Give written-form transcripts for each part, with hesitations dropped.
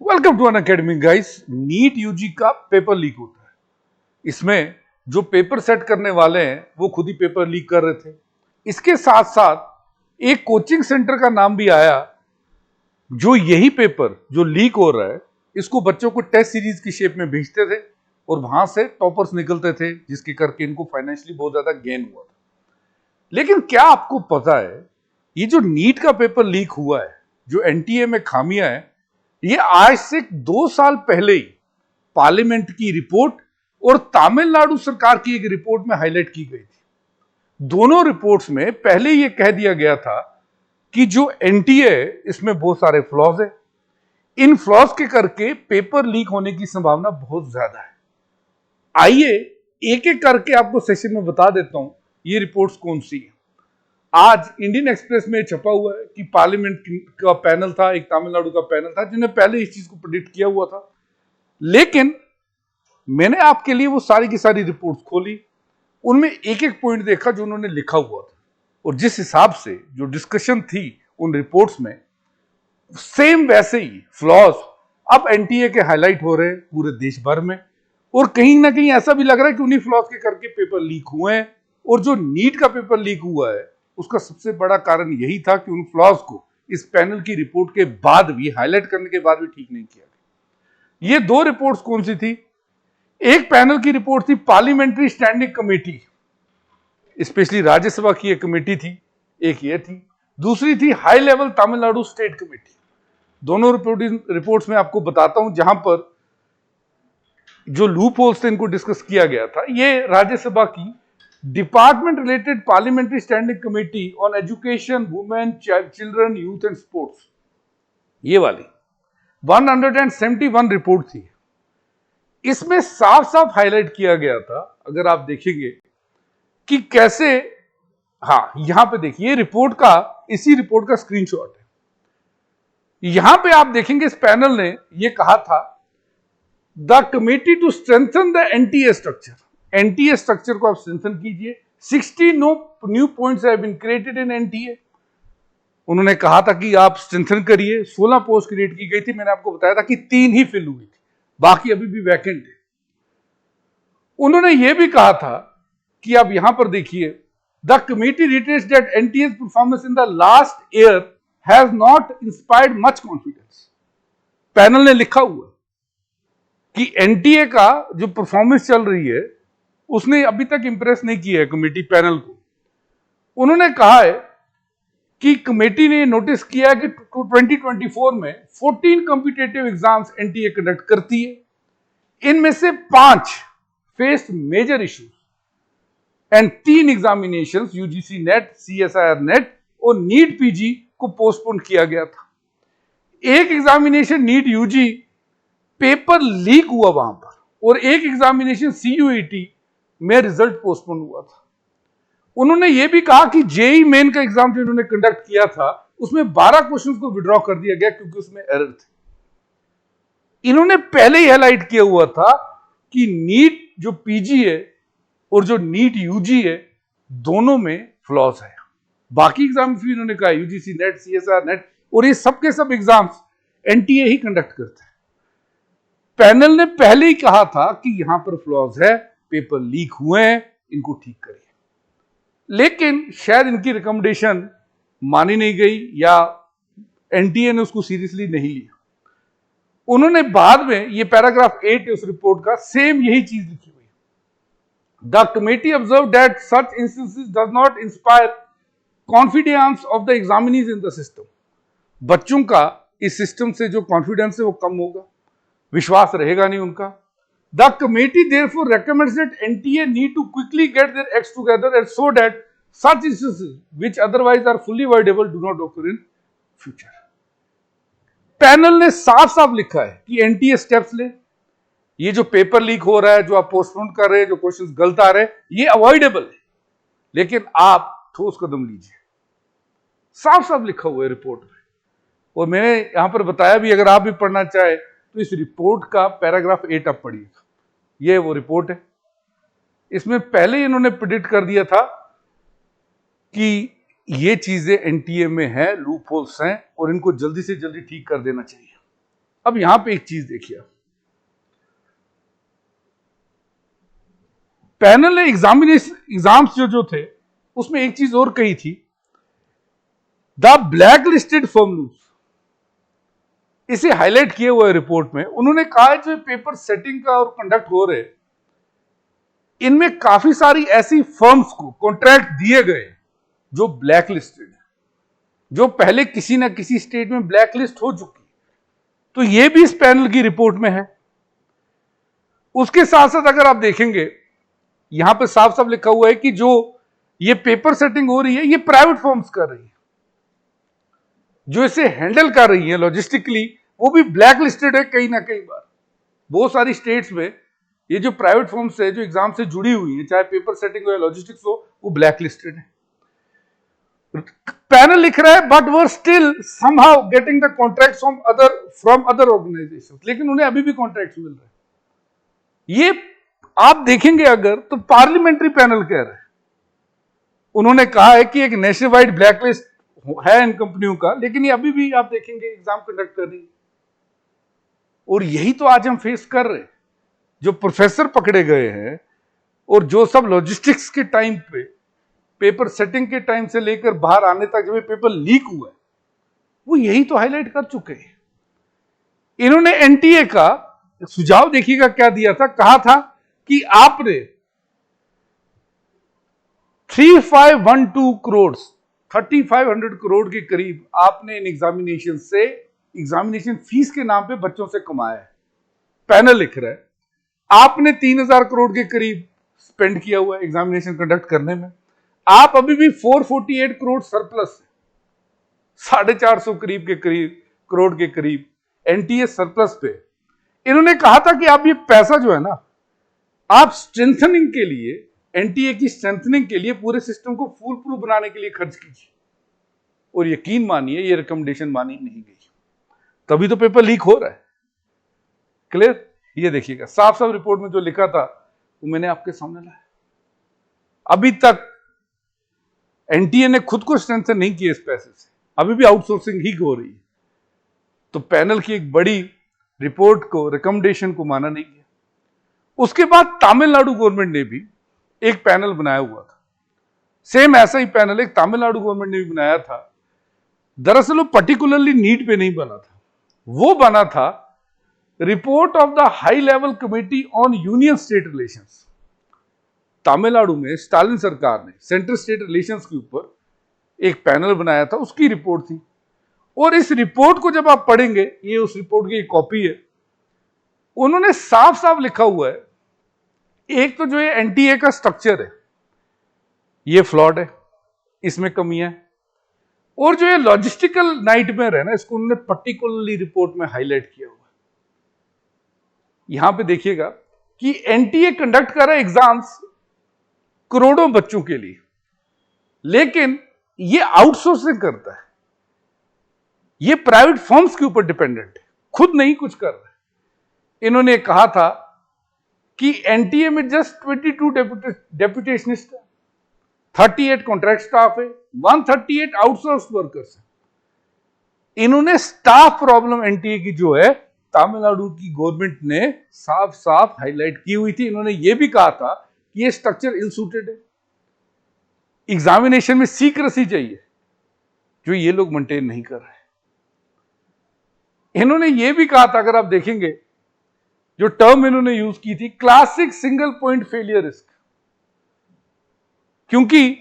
Welcome to Unacademy guys. NEET UG का paper leak होता है। इसमें जो पेपर सेट करने वाले हैं वो खुद ही पेपर लीक कर रहे थे। इसके साथ साथ एक कोचिंग सेंटर का नाम भी आया जो यही पेपर जो लीक हो रहा है इसको बच्चों को टेस्ट सीरीज की शेप में भेजते थे और वहां से टॉपर्स निकलते थे, जिसके करके इनको फाइनेंशियली बहुत ज्यादा गेन हुआ था। लेकिन क्या आपको पता है ये जो नीट का पेपर लीक हुआ है, जो एनटीए में खामियां है, ये आज से 2 साल पहले ही पार्लियामेंट की रिपोर्ट और तमिलनाडु सरकार की एक रिपोर्ट में हाईलाइट की गई थी। दोनों रिपोर्ट्स में पहले यह कह दिया गया था कि जो एनटीए है इसमें बहुत सारे फ्लॉज है। इन फ्लॉज के करके पेपर लीक होने की संभावना बहुत ज्यादा है। आइए एक एक करके आपको सेशन में बता देता हूं ये रिपोर्ट्स कौन सी है। आज इंडियन एक्सप्रेस में छपा हुआ है कि पार्लियामेंट का पैनल था, एक तमिलनाडु का पैनल था जिन्होंने पहले इस चीज को प्रेडिक्ट किया हुआ था। लेकिन मैंने आपके लिए वो सारी की सारी रिपोर्ट्स खोली, उनमें एक एक पॉइंट देखा जो उन्होंने लिखा हुआ था और जिस हिसाब से जो डिस्कशन थी उन रिपोर्ट्स में, सेम वैसे ही फ्लॉज अब एनटीए के हाईलाइट हो रहे हैं पूरे देश भर में। और कहीं ना कहीं ऐसा भी लग रहा है कि उन्हीं फ्लॉज के करके पेपर लीक हुए हैं। और जो नीट का पेपर लीक हुआ है उसका सबसे बड़ा कारण यही था कि उन फ्लॉज को इस पैनल की रिपोर्ट के बाद भी, हाईलाइट करने के बाद भी ठीक नहीं किया गया। ये दो रिपोर्ट्स कौन सी थी? एक पैनल की रिपोर्ट थी parliamentary standing committee, specially Rajya Sabha की एक कमेटी थी, एक ये थी। दूसरी थी high level Tamil Nadu state committee. दोनों रिपोर्ट्स में आपको बताता हूं जहां पर जो लूप होल्स थे इनको डिस्कस किया गया था। ये राज्यसभा की department related parliamentary standing committee on education, women, children, youth and sports, ये वाली 171 रिपोर्ट थी। इसमें साफ साफ हाईलाइट किया गया था, अगर आप देखेंगे कि कैसे, हाँ यहां पे देखिए रिपोर्ट का, इसी रिपोर्ट का स्क्रीनशॉट है। यहां पे आप देखेंगे इस पैनल ने यह कहा था the committee to strengthen the NTA structure. NTA structure को आप स्ट्रेंथन कीजिए। 60 new points have been created in NTA. उन्होंने कहा था कि आप स्ट्रेंथन करिए। 16 पोस्ट क्रिएट की गई थी, मैंने आपको बताया था कि 3 ही फिल हुई थी, बाकी अभी भी वैकेंट है। उन्होंने यह भी कहा था कि आप यहां पर देखिए, the committee retains that NTA's performance in the last year has not inspired much confidence. Panel ने लिखा हुआ कि एनटीए का जो परफॉर्मेंस चल रही है उसने अभी तक इंप्रेस नहीं किया है कमेटी पैनल को। उन्होंने कहा है कि कमेटी ने नोटिस किया है कि 2024 में 14 कॉम्पिटिटिव एग्जाम्स एनटीए कंडक्ट करती है। इनमें से 5 face major issues and 3 examinations UGC NET, CSIR NET और नीट पीजी को पोस्टपोन किया गया था। एक examination NEET UG paper leak हुआ वहां पर, और एक एग्जामिनेशन सीयूईटी में रिजल्ट पोस्टपोन हुआ था। उन्होंने यह भी कहा कि जेई मेन का एग्जाम जो इन्होंने कंडक्ट किया था उसमें 12 क्वेश्चंस को विड्रॉ कर दिया गया क्योंकि उसमें एरर थे। इन्होंने पहले ही हाईलाइट किया हुआ था कि नीट जो पीजी है और जो नीट यूजी है दोनों में फ्लॉज है। बाकी एग्जाम्स भी इन्होंने कहा यूजीसी नेट, सीएसआर नेट, और ये सबके सब एग्जाम्स एनटीए ही कंडक्ट करता है। पैनल ने पहले ही कहा था कि यहां पर फ्लॉज है, पेपर लीक हुए हैं, इनको ठीक करिए। लेकिन शायद इनकी रिकमेंडेशन मानी नहीं गई या एनटीए ने उसको सीरियसली नहीं लिया। उन्होंने बाद में ये पैराग्राफ 8 है उस रिपोर्ट का, सेम यही चीज लिखी हुई। The committee observe that such instances does not inspire confidence of the examinees in the system. बच्चों का इस सिस्टम से जो कॉन्फिडेंस है वो कम होगा, विश्वास रहेगा नहीं उनका। The committee therefore recommends that NTA need to quickly get their acts together and so that such instances which otherwise are fully avoidable do not occur in future. Panel ने साफ साफ लिखा है कि एनटीए स्टेप्स ले। ये जो paper leak हो रहा है, जो आप पोस्टपोन कर रहे हैं, जो क्वेश्चंस गलत आ रहे हैं, ये अवॉइडेबल है, लेकिन आप ठोस कदम लीजिए। साफ साफ लिखा हुआ है रिपोर्ट में, और मैंने यहां पर बताया भी, अगर आप भी पढ़ना चाहे तो इस रिपोर्ट का पैराग्राफ 8 आप पढ़िएगा। ये वो रिपोर्ट है। इसमें पहले इन्होंने प्रेडिक्ट कर दिया था कि ये चीजें एनटीए में है, लूप होल्स हैं और इनको जल्दी से जल्दी ठीक कर देना चाहिए। अब यहां पे एक चीज देखिए, पैनल ने एग्जाम्स जो थे उसमें एक चीज और कही थी, द ब्लैक लिस्टेड फर्म्स, इसे हाईलाइट किए हुए रिपोर्ट में उन्होंने कहा जो पेपर सेटिंग का और कंडक्ट हो रहे, इनमें काफी सारी ऐसी फर्म्स को कॉन्ट्रैक्ट दिए गए जो ब्लैक लिस्टेड है, जो पहले किसी ना किसी स्टेट में ब्लैक लिस्ट हो चुकी। तो यह भी इस पैनल की रिपोर्ट में है। उसके साथ साथ अगर आप देखेंगे यहां पे साफ साफ लिखा हुआ है कि जो ये पेपर सेटिंग हो रही है ये प्राइवेट फर्म्स कर रही है, जो इसे हैंडल कर रही है लॉजिस्टिकली, वो भी ब्लैक लिस्टेड है कहीं ना कहीं बार। बहुत सारी स्टेट्स में ये जो प्राइवेट फर्म्स है जो एग्जाम से जुड़ी हुई है, चाहे पेपर सेटिंग हो या लॉजिस्टिक्स हो, वो ब्लैक लिस्टेड है। पैनल लिख रहा है but were still somehow getting the contracts from other organisations, लेकिन उन्हें अभी भी कॉन्ट्रैक्ट्स मिल रहे हैं। ये आप देखेंगे अगर तो पार्लियामेंट्री पैनल कह रहा है, उन्होंने कहा है कि एक नेशनल वाइड ब्लैकलिस्ट है इन कंपनियों का, लेकिन ये अभी भी आप देखेंगे एग्जाम कंडक्ट कर रही है। और यही तो आज हम फेस कर रहे हैं, जो प्रोफेसर पकड़े गए हैं और जो सब लॉजिस्टिक्स के टाइम पे, पेपर सेटिंग के टाइम से लेकर बाहर आने तक जब ये पेपर लीक हुआ है, वो यही तो हाईलाइट कर चुके हैं। इन्होंने एनटीए का सुझाव देखिएगा क्या दिया था, कहा था कि आपने 3512 करोड़ 3500 करोड़ के करीब आपने इन एग्जामिनेशन से, एग्जामिनेशन फीस के नाम पे बच्चों से कमाया है। पैनल लिख रहा है आपने 3000 करोड़ के करीब स्पेंड किया हुआ है एग्जामिनेशन कंडक्ट करने में। आप अभी भी 448 करोड़ सरप्लस है, 450 करोड़ के करीब एनटीए सरप्लस पे। इन्होंने कहा था कि आप ये पैसा जो है ना, आप स्ट्रेंथनिंग के लिए, एनटीए की स्ट्रेंथनिंग के लिए, पूरे सिस्टम को फूल प्रूफ बनाने के लिए खर्च कीजिए। और यकीन मानिए ये रिकमेंडेशन मानी नहीं गई, तभी तो पेपर लीक हो रहा है। क्लियर? ये देखिएगा साफ साफ रिपोर्ट में जो लिखा था वो मैंने आपके सामने लाया। अभी तक एनटीए ने खुद को स्ट्रेंथन नहीं किया इस पैसे से, अभी भी आउटसोर्सिंग ही हो रही है। तो पैनल की एक बड़ी रिपोर्ट को, रिकमेंडेशन को माना नहीं गया। उसके बाद तमिलनाडु गवर्नमेंट ने भी एक पैनल बनाया हुआ था, सेम ऐसा ही पैनल एक तमिलनाडु गवर्नमेंट ने भी बनाया था। दरअसल वो पर्टिकुलरली नीट पे नहीं बना था, वो बना था report of the high level committee on union state relations. Tamil Nadu में स्टालिन सरकार ने सेंट्रल स्टेट रिलेशंस के ऊपर एक पैनल बनाया था, उसकी रिपोर्ट थी। और इस रिपोर्ट को जब आप पढ़ेंगे, ये उस रिपोर्ट की एक कॉपी है, उन्होंने साफ साफ लिखा हुआ है, एक तो जो ये एनटीए का स्ट्रक्चर है ये फ्लॉड है, इसमें कमियां है। और जो ये लॉजिस्टिकल नाइटमेयर है ना, इसको उन्होंने पर्टिकुलरली रिपोर्ट में हाईलाइट किया हुआ है। यहां पे देखिएगा कि एनटीए कंडक्ट कर रहा है एग्जाम्स करोड़ों बच्चों के लिए, लेकिन ये आउटसोर्सिंग करता है, ये प्राइवेट फर्म्स के ऊपर डिपेंडेंट है, खुद नहीं कुछ कर रहा है। इन्होंने कहा था कि एनटीए में जस्ट 22 डेप्यूटेशनिस्ट है, 38 कॉन्ट्रैक्ट स्टाफ है, 138 आउटसोर्स वर्कर्स है। इन्होंने स्टाफ प्रॉब्लम एनटीए की जो है तमिलनाडु की गवर्नमेंट ने साफ साफ हाईलाइट की हुई थी। इन्होंने यह भी कहा था कि यह स्ट्रक्चर इनसूटेड है, एग्जामिनेशन में सीक्रेसी चाहिए, जो ये लोग मेंटेन नहीं कर रहे। इन्होंने यह भी कहा था, अगर आप देखेंगे जो टर्म इन्होंने यूज की थी, classic single point failure risk, क्योंकि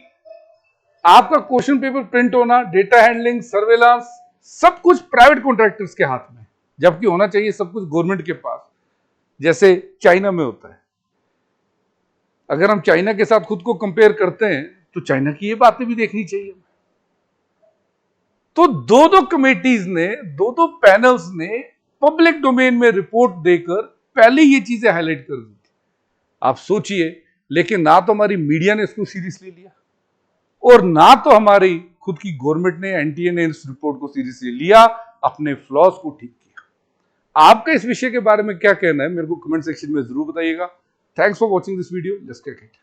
आपका क्वेश्चन पेपर प्रिंट होना, डेटा हैंडलिंग, सर्वेलांस, सब कुछ प्राइवेट कॉन्ट्रैक्टर्स के हाथ में, जबकि होना चाहिए सब कुछ गवर्नमेंट के पास, जैसे चाइना में होता है। अगर हम चाइना के साथ खुद को कंपेयर करते हैं तो चाइना की ये बातें भी देखनी चाहिए। तो दो कमेटीज ने, दो पैनल्स ने पब्लिक डोमेन में रिपोर्ट देकर पहले ये चीजें हाईलाइट कर दी थी। आप सोचिए, लेकिन ना तो हमारी मीडिया ने इसको सीरियसली लिया और ना तो हमारी खुद की गवर्नमेंट ने, एनटीए ने इस रिपोर्ट को सीरियसली लिया, अपने फ्लॉज को ठीक किया। आपका इस विषय के बारे में क्या कहना है, मेरे को कमेंट सेक्शन में जरूर बताइएगा। Thanks for watching this video. Let's get it.